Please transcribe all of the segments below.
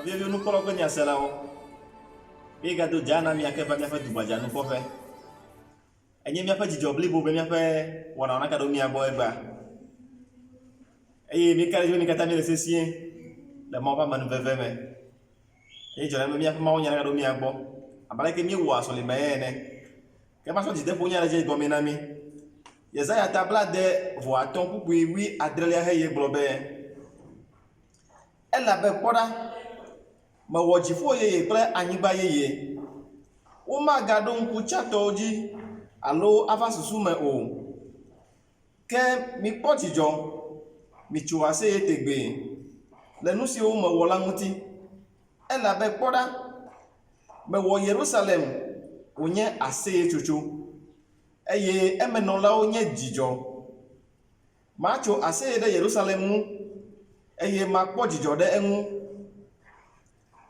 Vivi nous colloque ni asela o. E gado jana mi akefa mi afa dubaja no kofe. Enye mi afa jijobli bo be mi afa wana na kado mi abo egba. E mi kare joni kata mi lesesien. Da mo pa manu veve me. E jona mi afa ma wonya na kado mi abo. Abale ke mi wo aso le mayene. Ke ma so jide po nya na je go mi na mi. Yesaya tabla de voaton pour oui adrelia heye globe. Elle avait poda ma wojifo ye pre anyiba ye. O ma gado nku chatoji alo avasusu me o. Ke mi potijo mi chuase etegbe. Le nusi o ma wola nguti. Elle avait poda me wo Jerusalem onye ase chuchu. Eye emenola onye jijo macho ase de Jerusalem eye makpo jijo de enu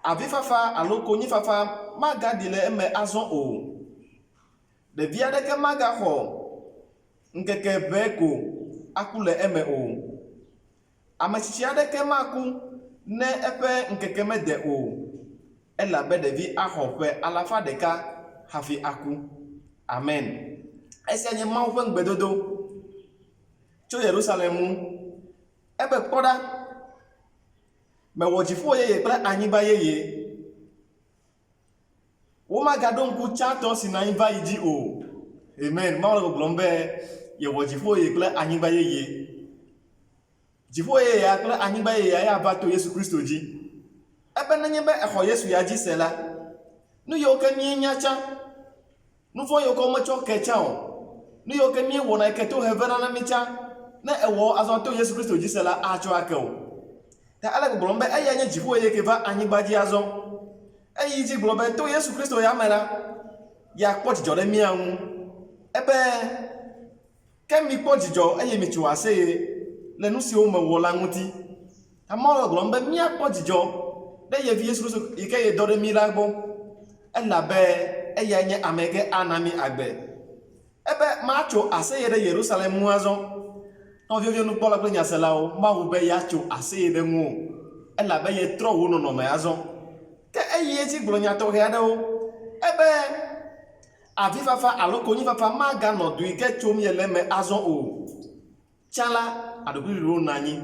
avifafa aloko ni fafa magadile eme azon o de via de ke maga ho nkeke beko akule eme o amachichia de ke maku ne epe nkeke mede o ela be de vi ahope alafa de ka hafi aku amen. Ese anye ma wen gbedodo cho Jerusalem ebe poda me wojifo ye pre anyiba ye wo ma gado nku chato si na inva iji o amen ma lo glombe ye wojifo ye pre anyiba ye jifo ye ya pre anyiba ye ya bato Yesu Kristo ji ebe na nyebe eho Yesu ya ji sela nu yo ke mi nyacha nu fo yo ko mo cho kecha o ni yo ke mi wona ke to heaven na micha na ewo azonto Yesu Kristo jisela acho akewo ta ala go blombe aya nya jifo ye ke va anyi baji azon ayi ji blombe to Yesu Kristo ya mera ya kpoti jode mi anwu ebe ke mi kpoti jo ayi mi chuase le nu si o mo wola nguti ta mo blombe mi akpoti jo de ye Yesu Kristo ike ye dore mi lagbo ela be aya nya amege anami agbe ebe macho ase de Jerusalem muazo no vio no pola plenya selao ma wo be yacho ase de mu ela be ye tro wo no me azo ke eye ti gblonya to he ade o ebe avifafa aloko ni fafa maga no du ike chom ye le me azo o chala adobiri ro nanyi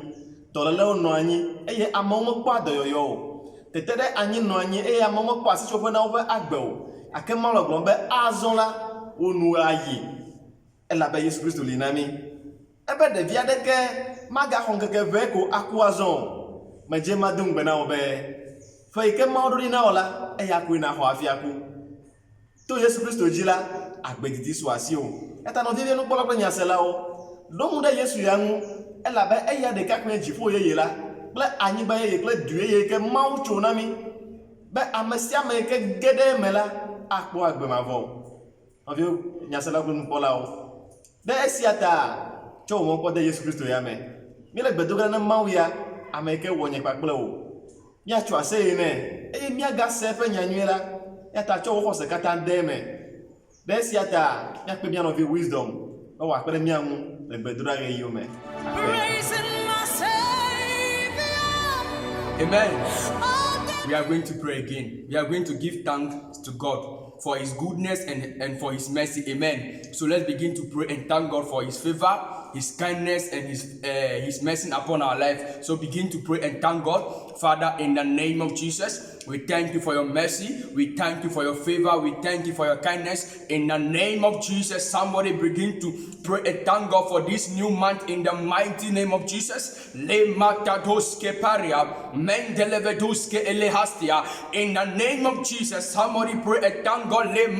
tolele o no anyi eye amomo pa doyoyo o tetede anyi no anyi eye amomo pa si chofe na wo agbe o akemalo glombe azo la onu ayi ela be Yesu Kristo linami ebe de via de ke maga honkeke veko akuazon maje madung bena obe fa ike mauduri na ola e yaku na ho afiaku to Yesu Kristo jila agbedidi so asi o eta no vivie no polo kwenya sela o do mu de Yesu yanu ela be e ya de ka kwen jifo ye la ple anyi ba ye ple due ye ke maucho na mi be amesia me ke gede mela akpo agbe mavo avio nyasela gun pola o de esiata cho won ko de Yesu Kristo ya me mi le gbedoga na mawia ameke wonye papele o mi acho ase ne e mi aga sefe nyanwela ya ta cho wo se kata ndeme de esiata ya pe mi no vi wisdom o wa pere mi anu le gbedoga ye yo me amen. We are going to pray again. We are going to give thanks to God for his goodness and for his mercy. Amen. So let's begin to pray and thank God for his favor, his kindness, and his mercy upon our life. So begin to pray and thank God. Father, in the name of Jesus, we thank you for your mercy. We thank you for your favor. We thank you for your kindness. In the name of Jesus, somebody begin to pray and thank God for this new month in the mighty name of Jesus. In the name of Jesus, somebody pray and thank God. In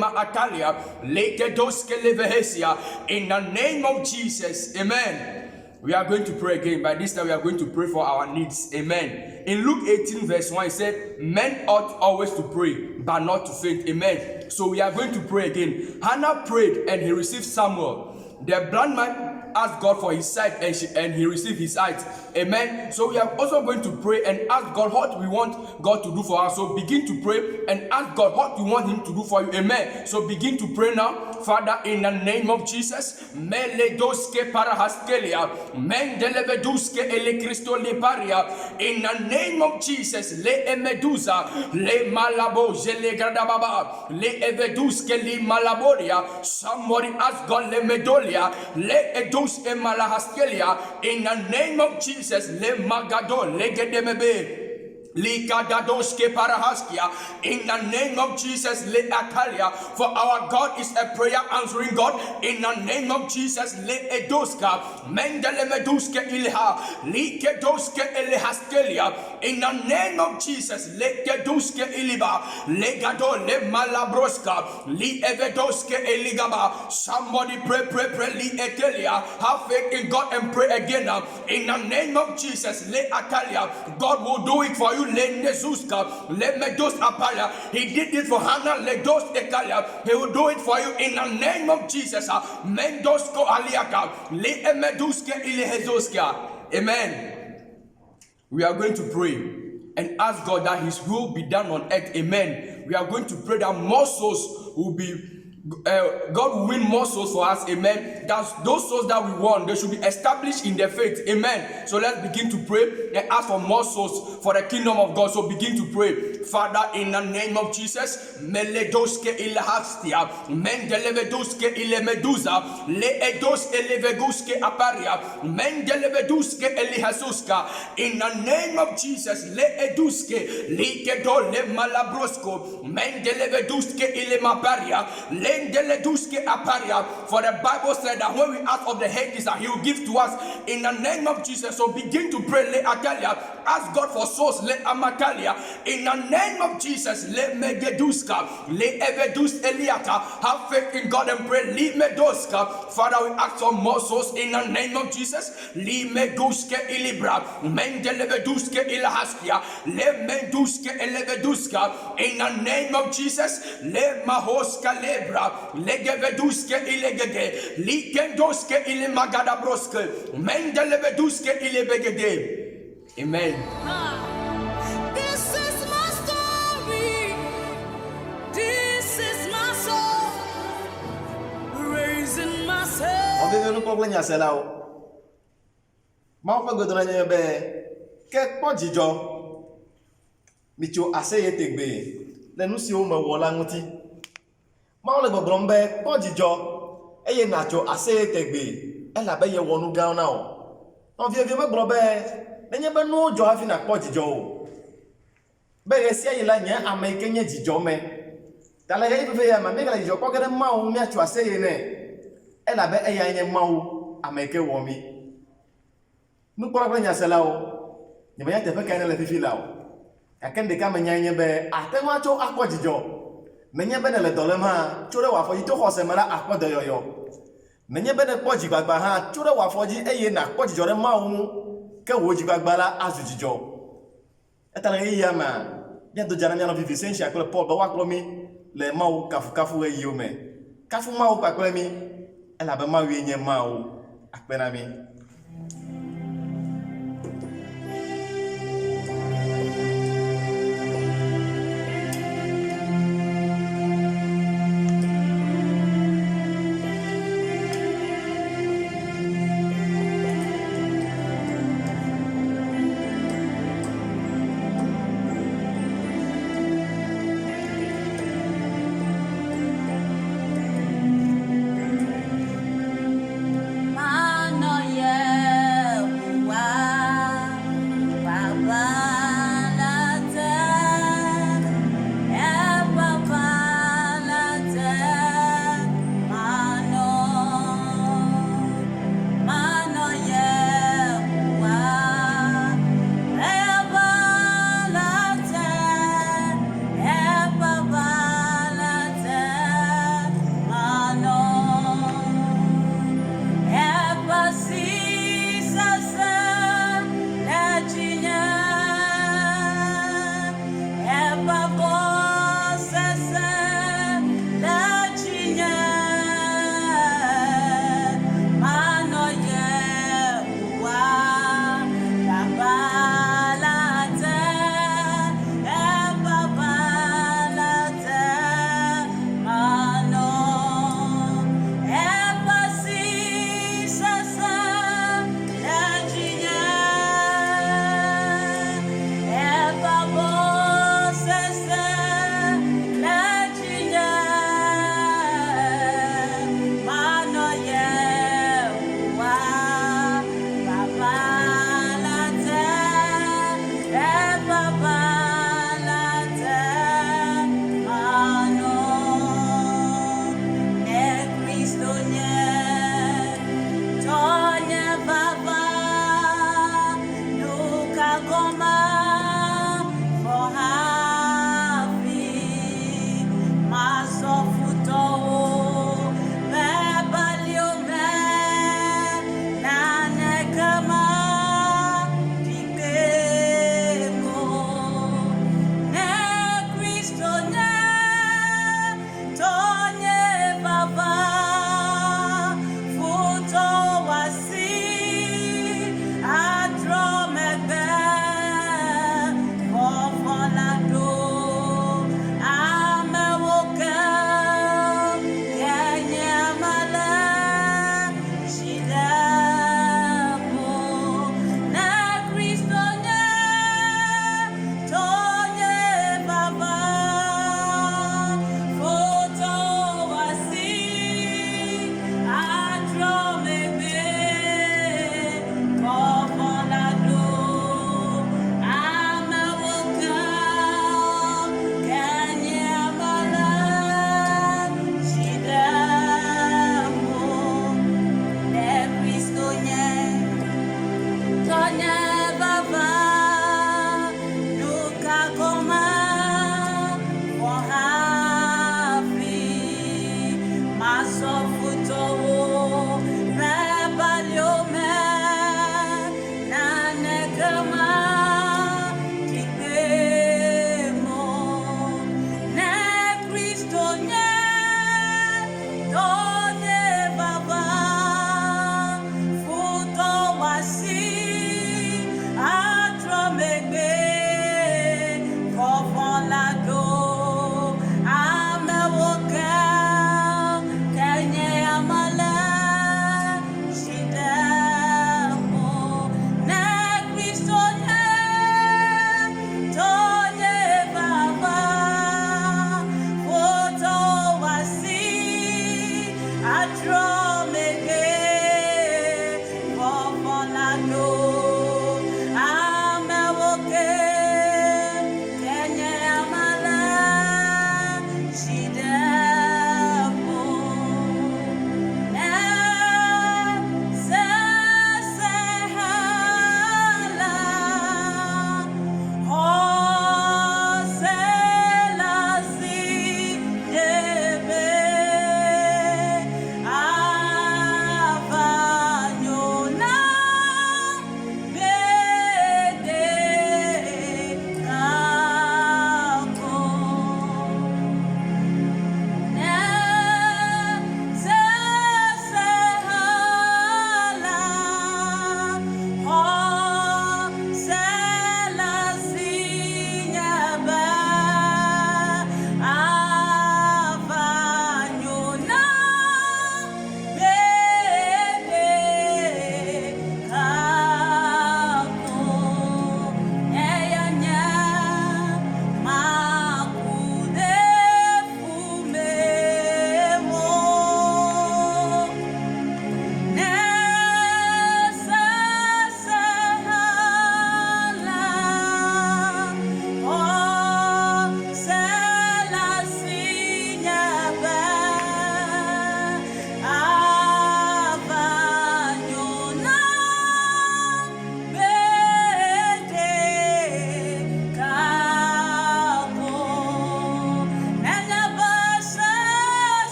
the name of Jesus, amen. We are going to pray again. By this time, we are going to pray for our needs. Amen. In Luke 18 verse 1, it said, men ought always to pray, but not to faint. Amen. So we are going to pray again. Hannah prayed and he received Samuel. The blind man ask God for his sight, and he received his sight. Amen. So we are also going to pray and ask God what we want God to do for us. So begin to pray and ask God what you want him to do for you. Amen. So begin to pray now. Father, in the name of Jesus, meledoske parahaskelia, mendeleveduske ele Christo liparia, in the name of Jesus, le emedusa, le malabo, le gradababa, le eveduske li malaboria. Somebody ask God le medolia, le edus emalahaskelia, in the name of Jesus, le magado, le gedemebe. Likadadoske parahaskia, in the name of Jesus, le atalia, for our God is a prayer answering God. In the name of Jesus, le edoska, mendele meduske ilha, likedoske elehaskelia, in the name of Jesus, le keduske iliba, le gado le malabroska, li evedoske eligaba. Somebody pray, li etelia, have faith in God and pray again now. In the name of Jesus, le atalia, God will do it for you. Le nezuska, le medos apaya. He did it for Hannah. Le dos ekalia. He will do it for you in the name of Jesus. Mendosko aliaka. Le emeduske ilehezoskia. Amen. We are going to pray and ask God that his will be done on earth. Amen. We are going to pray that more souls will be God will win more souls for us. Amen. That's those souls that we want, they should be established in their faith. Amen. So let's begin to pray and ask for more souls for the kingdom of God. So begin to pray. Father, in the name of Jesus, meledoske ilhastia, mendeleveduske ilemeduza, le edos eleveguske aparia, mendeleveduske elihasuska, in the name of Jesus, le eduske, likedo le malabrosko, mendeleveduske ilemaparia, le for the Bible said that when we ask of the head, that he will give to us in the name of Jesus. So begin to pray, le atalia, ask God for souls, le amatalia, in the name of Jesus, le megeduska, le evedus eliata. Have faith in God and pray, li medoska. Father, we ask for more souls in the name of Jesus, li meduske ilibra, mendeleveduske ilahaskia, le meduske eleveduska, in the name of Jesus, le mahoska lebra. Legeveduske ilegede, likendoske ilemagada broske, mendeleveduske ilebegede. Amen. This is my story. This is my soul. Raising myself. On veut nous comprendre ça là. Ma on fait que donner un bé. Quel point dijo. Micho assez tegbe. Le nous si o me wola nguti. Ma ole gbogbo po jijo eye nacho ase tegbe e la be ye wonu gan na o on vie vie gbogbo be nenye be no jo afi na po jijo o be ye si ayi la nya ameke nya jijo me tala ye be ya ma me ga jijo ko gere ma o mi acho ase ye ne e la be e ya nya ma o ameke wo mi nu ko ra nya se la o ni me ya te fe ka ne le fifi la o akende ka me nya nya be atenwa cho akpo jijo menye bene le dole ma chore wa foji to khose mara akode yoyo menye bene poji gbagba ha chore wa foji eye na poji jore ma wu ke wo ji gbagba la azujijo etala ye ya ma bien do jana no vivi senchi akole Paul do wa klo mi le ma wu kafu e yo me kafu ma wu pa kle mi e la ba ma wi nye ma wu akpena mi.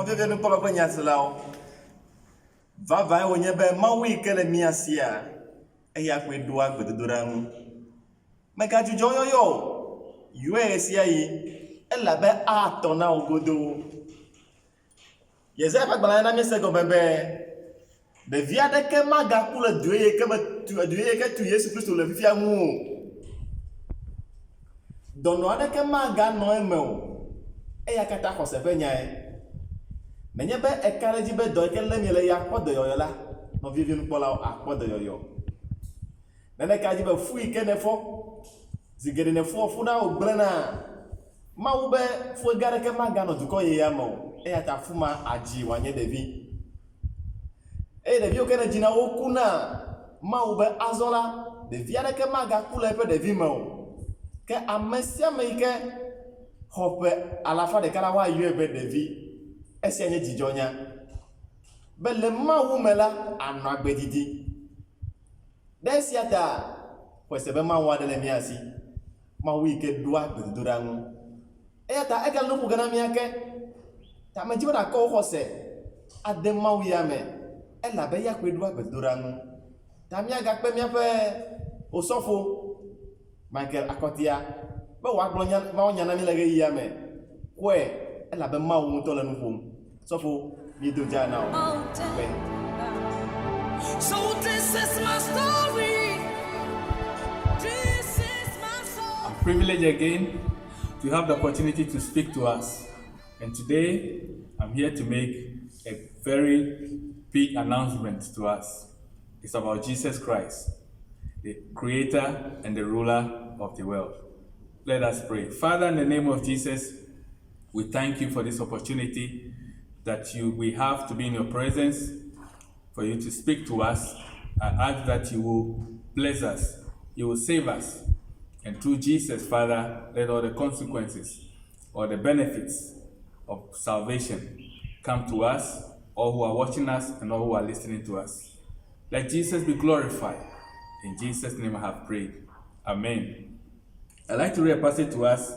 vive no polo kwenya selao. Vava wonye be mawi kele miasia. Eya kwe dua gbedodoran. Meka jujo yo. Yue sia yi. Ela be atona ogodo. Yeze pa gbala na mi se go bebe. Be via de ke maga kula duye ke ma tu duye ke tu Yesu Kristo le fifia mu. Dono ade ke maga no emeo. Eya kata kose fe nyae. Menye be ekaleji be do ke le mi le ya kpodo yoyo la. No vivi nu pola akpodo yoyo. Nene kaji be fu ike ne fo. Zigere ne fo fu na ogbena. Ma ube fu gare ke maga no duko ye ya mo. Eya ta fuma aji wanye devi. Devi okene jina okuna. Ma ube azola. Devi ade ke maga kula epe devi mo. Ke amesia meike hope alafa de kala wa yebe devi esi anye jijonya be le ma wu mela anu agbedidi desi ata kwese be ma wa de le miasi ma wi ke dua gbedidora nu ata e ga no ku gana mi ake ta ma jiba da ko hose ade ma wi ame e la be ya ku dua gbedidora nu ta mi aga pe mi ape osofo Michael Akotia, but what Blonya Mauna Milagay Yame? Where Alabama won't tell them home. So for me do now. So this is my story. This is my song. I'm privileged again to have the opportunity to speak to us. And today, I'm here to make a very big announcement to us. It's about Jesus Christ, the creator and the ruler of the world. Let us pray. Father, in the name of Jesus, we thank you for this opportunity that we have to be in your presence, for you to speak to us. I ask that you will bless us, you will save us. And through Jesus, Father, let all the consequences or the benefits of salvation come to us, all who are watching us and all who are listening to us. Let Jesus be glorified. In Jesus' name I have prayed. Amen. I'd like to read a passage to us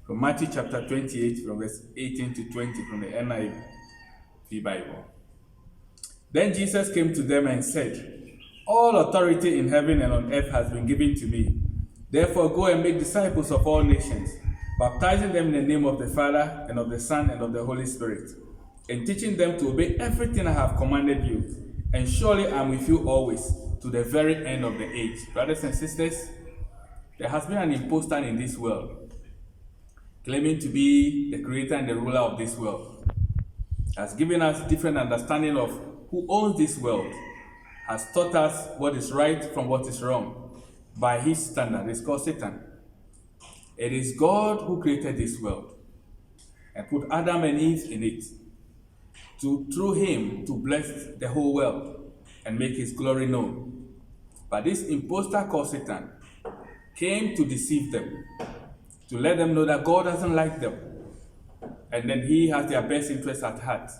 from Matthew chapter 28, from verse 18 to 20 from the NIV Bible. Then Jesus came to them and said, "All authority in heaven and on earth has been given to me. Therefore go and make disciples of all nations, baptizing them in the name of the Father and of the Son and of the Holy Spirit, and teaching them to obey everything I have commanded you. And surely I am with you always, to the very end of the age." Brothers and sisters, there has been an impostor in this world, claiming to be the creator and the ruler of this world. Has given us different understanding of who owns this world, has taught us what is right from what is wrong by his standard. It's called Satan. It is God who created this world and put Adam and Eve in it, through him to bless the whole world and make his glory known. But this impostor called Satan came to deceive them, to let them know that God doesn't like them, and then he has their best interests at heart.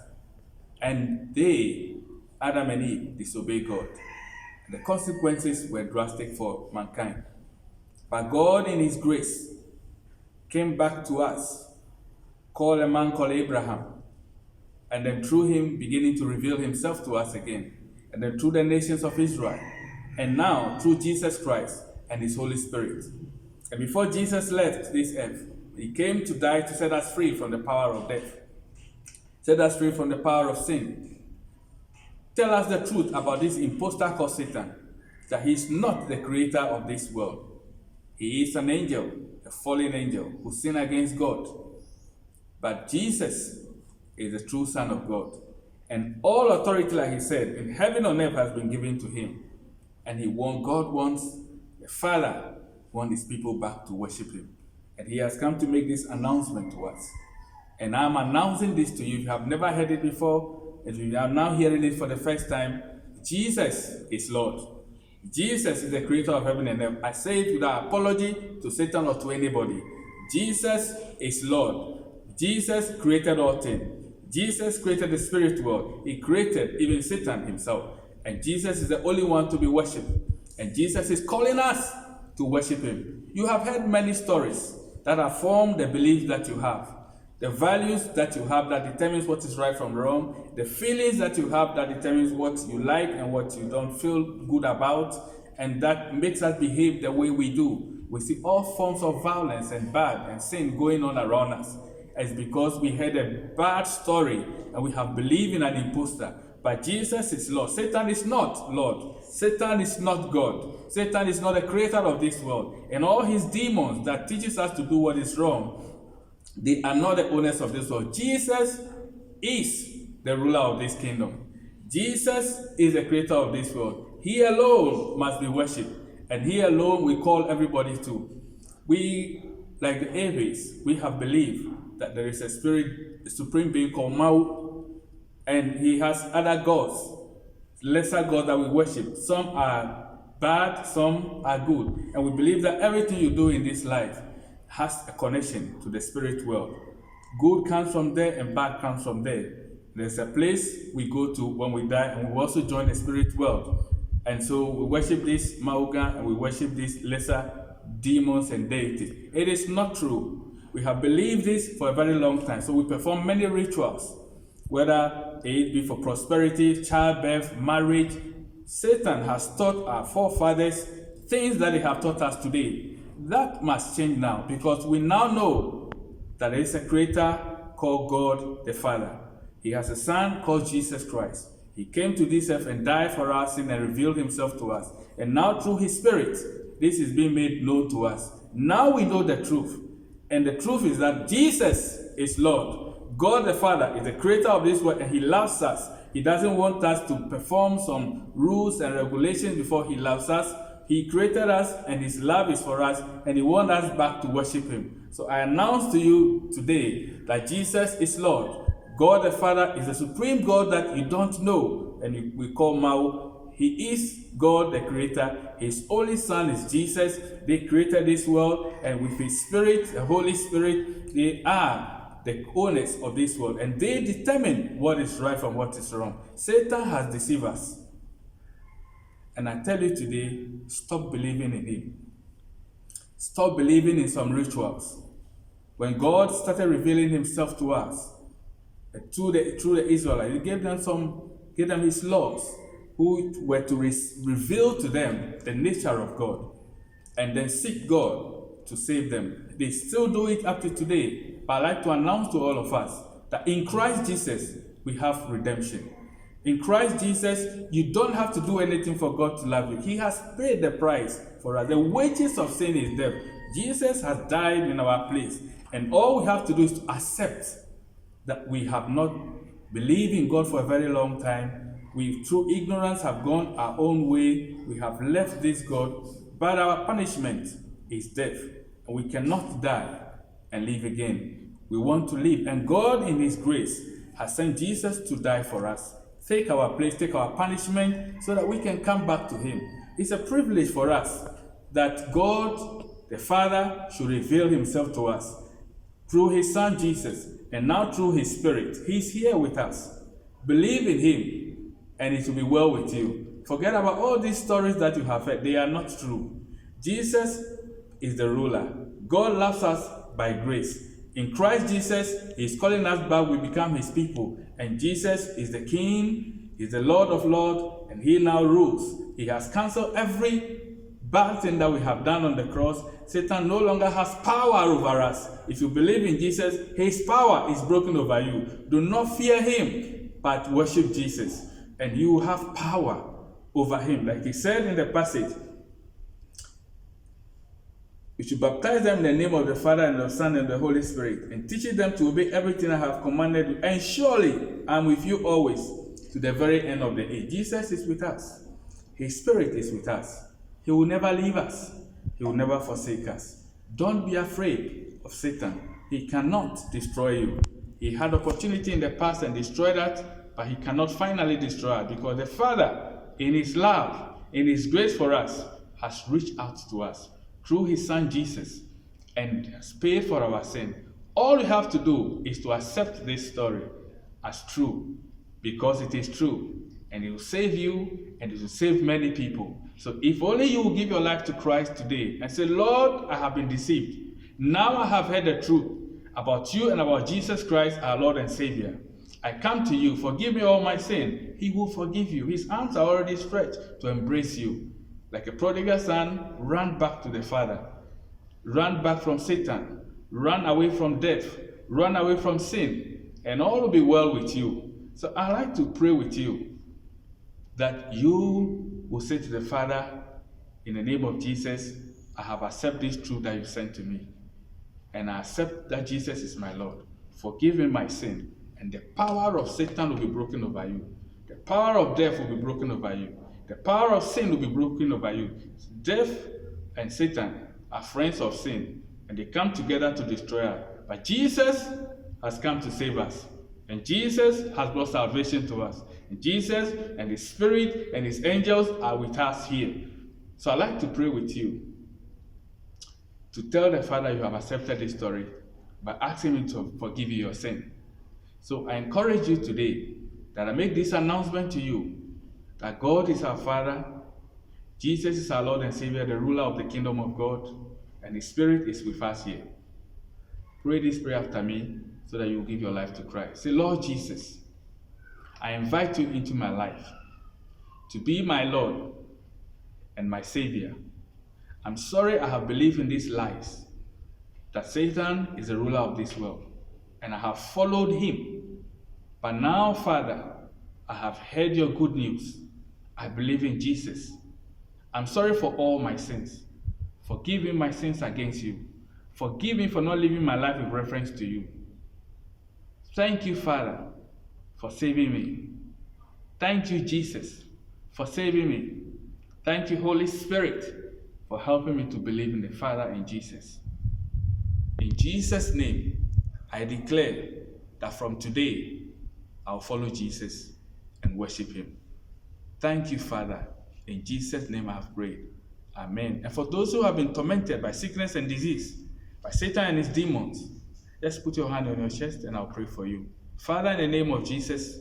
And they, Adam and Eve, disobeyed God. And the consequences were drastic for mankind. But God, in his grace, came back to us, called a man called Abraham, and then through him beginning to reveal himself to us again, and then through the nations of Israel, and now through Jesus Christ and his Holy Spirit. And before Jesus left this earth, he came to die to set us free from the power of death, set us free from the power of sin. Tell us the truth about this impostor called Satan, that he is not the creator of this world. He is an angel, a fallen angel who sinned against God. But Jesus is the true Son of God. And all authority, like he said, in heaven and earth has been given to him. And God wants, the Father wants his people back to worship him. And he has come to make this announcement to us. And I'm announcing this to you. If you have never heard it before, if you are now hearing it for the first time, Jesus is Lord. Jesus is the creator of heaven and earth. I say it without apology to Satan or to anybody. Jesus is Lord. Jesus created all things. Jesus created the spirit world. He created even Satan himself. And Jesus is the only one to be worshipped. And Jesus is calling us to worship him. You have heard many stories that have formed the belief that you have. The values that you have that determines what is right from wrong. The feelings that you have that determines what you like and what you don't feel good about. And that makes us behave the way we do. We see all forms of violence and bad and sin going on around us. It's because we heard a bad story and we have believed in an imposter. But Jesus is Lord. Satan is not Lord. Satan is not God. Satan is not the creator of this world. And all his demons that teaches us to do what is wrong, they are not the owners of this world. Jesus is the ruler of this kingdom. Jesus is the creator of this world. He alone must be worshipped. And he alone we call everybody to. We, like the Aves, we have believed that there is a spirit, a supreme being called Mau, and he has other gods, lesser gods that we worship. Some are bad, some are good. And we believe that everything you do in this life has a connection to the spirit world. Good comes from there and bad comes from there. There's a place we go to when we die, and we also join the spirit world. And so we worship this Mauga and we worship these lesser demons and deities. It is not true. We have believed this for a very long time. So we perform many rituals, whether it be for prosperity, childbirth, marriage. Satan has taught our forefathers things that they have taught us today. That must change now, because we now know that there is a creator called God the Father. He has a son called Jesus Christ. He came to this earth and died for our sin and revealed himself to us. And now through his spirit, this is being made known to us. Now we know the truth. And the truth is that Jesus is Lord. God the Father is the creator of this world, and he loves us. He doesn't want us to perform some rules and regulations before he loves us. He created us, and his love is for us, and he wants us back to worship him. So I announce to you today that Jesus is Lord. God the Father is the supreme God that you don't know, and we call Mau. He is God the creator. His only son is Jesus. They created this world, and with his spirit, the Holy Spirit, they are the owners of this world, and they determine what is right from what is wrong. Satan has deceived us. And I tell you today, stop believing in him. Stop believing in some rituals. When God started revealing himself to us, through the Israelites, he gave them his laws, who were to reveal to them the nature of God, and then seek God to save them. They still do it up to today. But I'd like to announce to all of us that in Christ Jesus, we have redemption. In Christ Jesus, you don't have to do anything for God to love you. He has paid the price for us. The wages of sin is death. Jesus has died in our place. And all we have to do is to accept that we have not believed in God for a very long time. We, through ignorance, have gone our own way. We have left this God. But our punishment is death. And we cannot die and live again. We want to live. And God, in his grace, has sent Jesus to die for us. Take our place, take our punishment, so that we can come back to him. It's a privilege for us that God, the Father, should reveal himself to us through his son Jesus, and now through his Spirit. He's here with us. Believe in him, and it will be well with you. Forget about all these stories that you have heard. They are not true. Jesus is the ruler. God loves us by grace. In Christ Jesus, he's calling us back. We become his people. And Jesus is the King, he's the Lord of Lords, and he now rules. He has cancelled every bad thing that we have done on the cross. Satan no longer has power over us. If you believe in Jesus, his power is broken over you. Do not fear him, but worship Jesus, and you will have power over him. Like he said in the passage, you should baptize them in the name of the Father and the Son and the Holy Spirit, and teaching them to obey everything I have commanded you. And surely I'm with you always, to the very end of the age. Jesus is with us. His Spirit is with us. He will never leave us. He will never forsake us. Don't be afraid of Satan. He cannot destroy you. He had opportunity in the past and destroyed that, but he cannot finally destroy it, because the Father, in his love, in his grace for us, has reached out to us through his son Jesus and has paid for our sin. All we have to do is to accept this story as true, because it is true, and it will save you, and it will save many people. So if only you will give your life to Christ today and say, Lord, I have been deceived. Now I have heard the truth. about you and about Jesus Christ, our Lord and Savior. I come to you, forgive me all my sin. He will forgive you. His arms are already stretched to embrace you. Like a prodigal son, run back to the Father. Run back from Satan. Run away from death. Run away from sin. And all will be well with you. So I'd like to pray with you that you will say to the Father, in the name of Jesus, I have accepted this truth that you sent to me. And I accept that Jesus is my Lord. Forgive me my sin. And the power of Satan will be broken over you. The power of death will be broken over you. The power of sin will be broken over you. Death and Satan are friends of sin, and they come together to destroy us. But Jesus has come to save us. And Jesus has brought salvation to us. And Jesus and His Spirit and His angels are with us here. So I'd like to pray with you to tell the Father you have accepted this story by asking Him to forgive you your sin. So I encourage you today that I make this announcement to you that God is our Father, Jesus is our Lord and Savior, the ruler of the kingdom of God, and His Spirit is with us here. Pray this prayer after me so that you will give your life to Christ. Say, Lord Jesus, I invite you into my life to be my Lord and my Savior. I'm sorry I have believed in these lies, that Satan is the ruler of this world, and I have followed him. But now, Father, I have heard your good news. I believe in Jesus. I'm sorry for all my sins. Forgive me my sins against you. Forgive me for not living my life with reference to you. Thank you, Father, for saving me. Thank you, Jesus, for saving me. Thank you, Holy Spirit, for helping me to believe in the Father and Jesus. In Jesus' name, I declare that from today, I'll follow Jesus and worship Him. Thank you, Father. In Jesus' name I have prayed. Amen. And for those who have been tormented by sickness and disease, by Satan and his demons, just put your hand on your chest and I'll pray for you. Father, in the name of Jesus,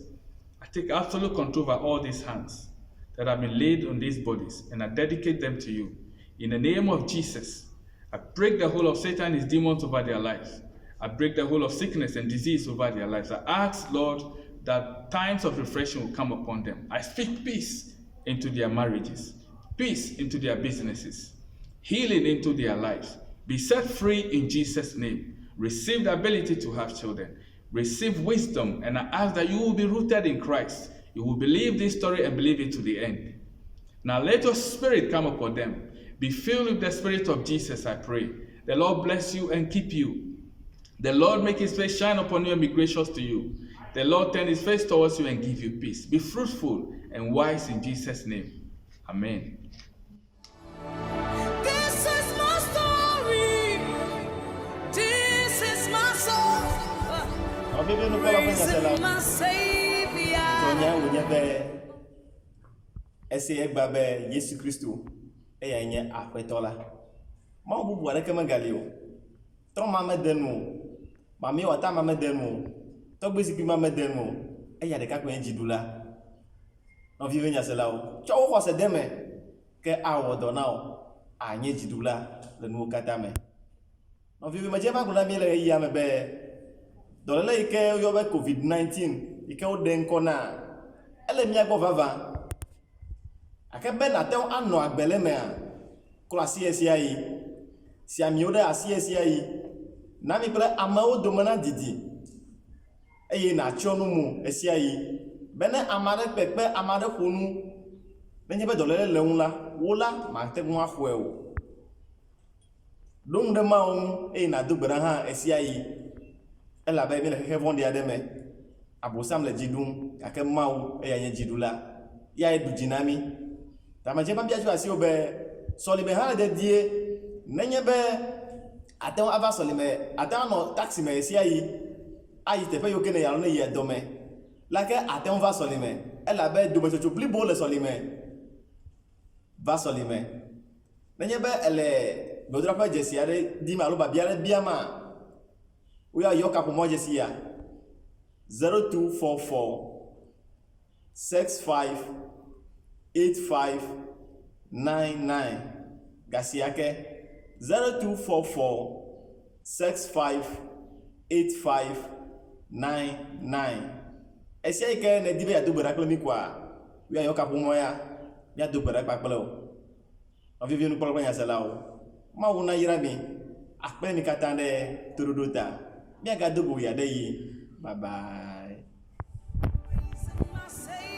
I take absolute control over all these hands that have been laid on these bodies, and I dedicate them to you. In the name of Jesus, I break the whole of Satan and his demons over their lives. I break the whole of sickness and disease over their lives. I ask, Lord, that times of refreshing will come upon them. I speak peace into their marriages, peace into their businesses, healing into their lives. Be set free in Jesus' name. Receive the ability to have children. Receive wisdom, and I ask that you will be rooted in Christ. You will believe this story and believe it to the end. Now let your spirit come upon them. Be filled with the Spirit of Jesus, I pray. The Lord bless you and keep you. The Lord make His face shine upon you and be gracious to you. The Lord turn His face towards you and give you peace. Be fruitful and wise in Jesus' name. Amen. This is my story. This is my song. Praising my Savior. Ese egba be Yesu Kristo eya nye akwetọ la ma bubu are ke magali o tro ma medenu ma mi wata ma medenu to gbe si bi ma medenu eya de ka ko enjidula no vive nya se la o cho wo se deme ke awodo na o anye jidula le nu kata me no vive ma je ma kula mi le ya me be do le ike yo be COVID-19 ike o den kona ele mi agbo vava akebe na te ano agbele me a kula CSI yi si ami oda CSI yi na mi ple amao domana didi eye na chonu mu esia yi bene amare pepe amare kunu benye be dolele leun la wola ma te gun ahwe o dum de ma on e na dugbara ha esia yi ela be mi le ke vondi ademe abosam le jidum ake mawo e ya nye jidula ya edu jinami tamaje pa biaju asi obe solibe ha de die nenye be aten ava solime aten no taxi me esi ayi te fe yo kene ya no ye dome la ke aten va solime ela be do becho pli bo le solime va solime nenye be ele godra pa jesi are di ma lo ba biare biama uya yo kapo mo jesi ya 0244 65 8599 Gasiake 0244 65 8599. Esia ike ne dibe ya do gbera kple mi kwa. Wi ayo kapumo ya. Ya do gbera kpakple o. Ovivi nu kpɔlɔ kple nyasela o. Mawu na yra mi. Akpe mi katã ɖe toɖoɖo ta. Miagado go ya ɖe yi. Bye bye.